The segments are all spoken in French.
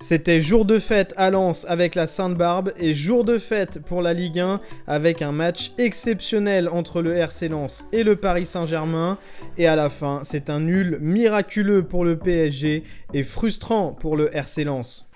C'était jour de fête à Lens avec la Sainte-Barbe et jour de fête pour la Ligue 1 avec un match exceptionnel entre le RC Lens et le Paris Saint-Germain. Et à la fin, c'est un nul miraculeux pour le PSG et frustrant pour le RC Lens.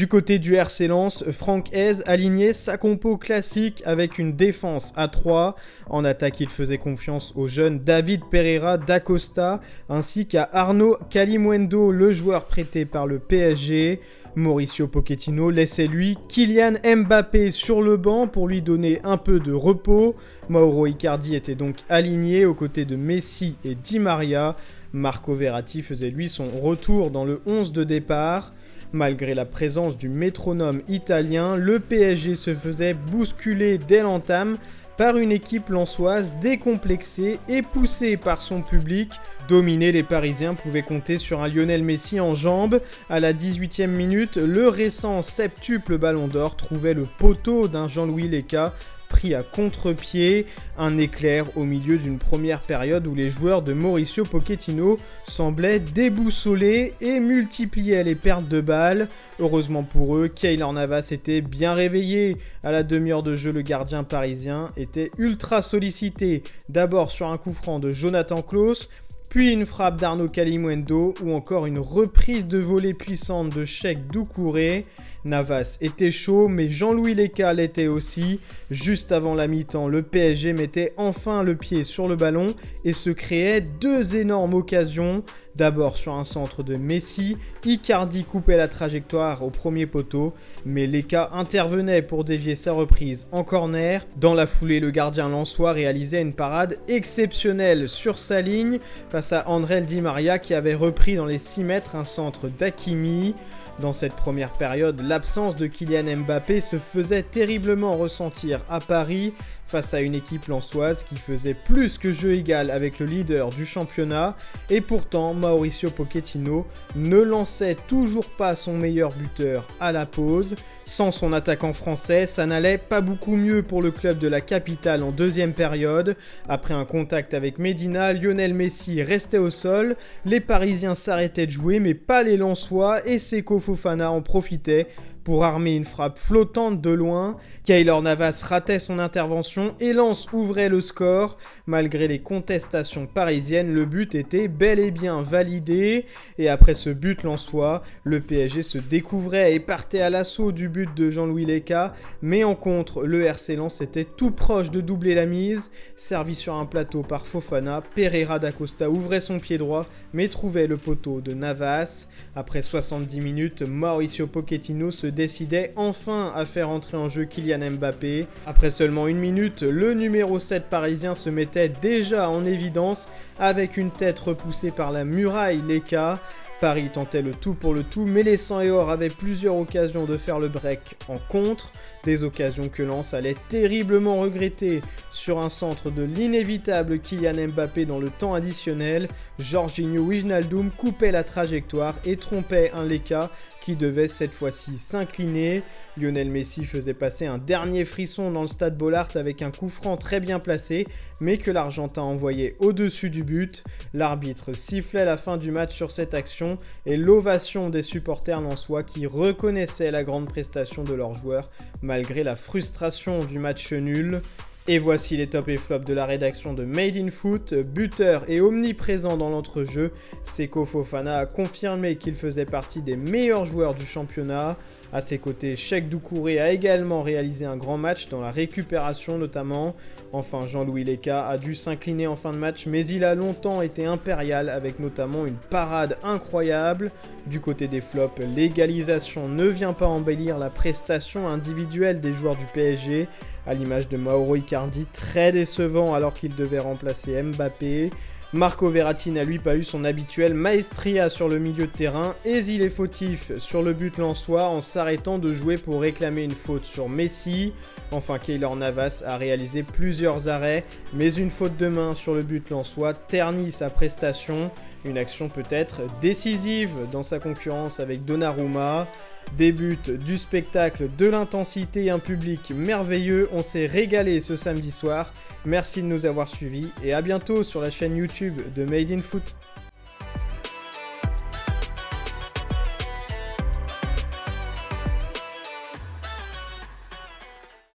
Du côté du RC Lens, Franck Hez alignait sa compo classique avec une défense à 3. En attaque, il faisait confiance au jeune David Pereira da Costa ainsi qu'à Arnaud Kalimuendo, le joueur prêté par le PSG. Mauricio Pochettino laissait lui Kylian Mbappé sur le banc pour lui donner un peu de repos. Mauro Icardi était donc aligné aux côtés de Messi et Di Maria. Marco Verratti faisait lui son retour dans le 11 de départ. Malgré la présence du métronome italien, le PSG se faisait bousculer dès l'entame par une équipe lensoise décomplexée et poussée par son public. Dominés, les Parisiens pouvaient compter sur un Lionel Messi en jambes. À la 18e minute, le récent septuple Ballon d'Or trouvait le poteau d'un Jean-Louis Lecca pris à contre-pied, un éclair au milieu d'une première période où les joueurs de Mauricio Pochettino semblaient déboussolés et multipliaient les pertes de balles. Heureusement pour eux, Keylor Navas était bien réveillé. À la demi-heure de jeu, le gardien parisien était ultra sollicité, d'abord sur un coup franc de Jonathan Klaus, puis une frappe d'Arnaud Kalimuendo ou encore une reprise de volée puissante de Cheick Doucouré. Navas était chaud, mais Jean-Louis Lecca l'était aussi. Juste avant la mi-temps, le PSG mettait enfin le pied sur le ballon et se créait deux énormes occasions. D'abord sur un centre de Messi, Icardi coupait la trajectoire au premier poteau, mais Lecca intervenait pour dévier sa reprise en corner. Dans la foulée, le gardien lensois réalisait une parade exceptionnelle sur sa ligne face à André Di Maria qui avait repris dans les 6 mètres un centre d'Hakimi. Dans cette première période, l'absence de Kylian Mbappé se faisait terriblement ressentir à Paris face à une équipe lensoise qui faisait plus que jeu égal avec le leader du championnat et pourtant Mauricio Pochettino ne lançait toujours pas son meilleur buteur à la pause. Sans son attaquant français, ça n'allait pas beaucoup mieux pour le club de la capitale en deuxième période. Après un contact avec Medina, Lionel Messi restait au sol, les Parisiens s'arrêtaient de jouer mais pas les Lensois et Seko Fofana en profitait pour armer une frappe flottante de loin. Keylor Navas ratait son intervention et Lens ouvrait le score. Malgré les contestations parisiennes, le but était bel et bien validé. Et après ce but lensois, le PSG se découvrait et partait à l'assaut du but de Jean-Louis Lecca. Mais en contre, le RC Lens était tout proche de doubler la mise. Servi sur un plateau par Fofana, Pereira da Costa ouvrait son pied droit mais trouvait le poteau de Navas. Après 70 minutes, Mauricio Pochettino se décidait enfin à faire entrer en jeu Kylian Mbappé. Après seulement 1 minute, le numéro 7 parisien se mettait déjà en évidence avec une tête repoussée par la muraille Lecca. Paris tentait le tout pour le tout, mais les 100 et or avaient plusieurs occasions de faire le break en contre, des occasions que Lens allait terriblement regretter. Sur un centre de l'inévitable Kylian Mbappé dans le temps additionnel, Jorginho Wijnaldum coupait la trajectoire et trompait un Lecca qui devait cette fois-ci s'incliner. Lionel Messi faisait passer un dernier frisson dans le stade Bollaert avec un coup franc très bien placé, mais que l'Argentin envoyait au-dessus du but. L'arbitre sifflait la fin du match sur cette action et l'ovation des supporters lensois qui reconnaissaient la grande prestation de leurs joueurs malgré la frustration du match nul. Et voici les tops et flops de la rédaction de Made in Foot. Buteur et omniprésent dans l'entrejeu, Seko Fofana a confirmé qu'il faisait partie des meilleurs joueurs du championnat. À ses côtés, Cheick Doucouré a également réalisé un grand match dans la récupération notamment. Enfin, Jean-Louis Lecca a dû s'incliner en fin de match, mais il a longtemps été impérial avec notamment une parade incroyable. Du côté des flops, l'égalisation ne vient pas embellir la prestation individuelle des joueurs du PSG, à l'image de Mauro Icardi, très décevant alors qu'il devait remplacer Mbappé. Marco Verratti n'a lui pas eu son habituelle maestria sur le milieu de terrain et il est fautif sur le but lensois en s'arrêtant de jouer pour réclamer une faute sur Messi. Enfin, Keylor Navas a réalisé plusieurs arrêts, mais une faute de main sur le but lensois ternit sa prestation. Une action peut-être décisive dans sa concurrence avec Donnarumma. Des buts, du spectacle, de l'intensité, un public merveilleux. On s'est régalé ce samedi soir. Merci de nous avoir suivis et à bientôt sur la chaîne YouTube de Made in Foot.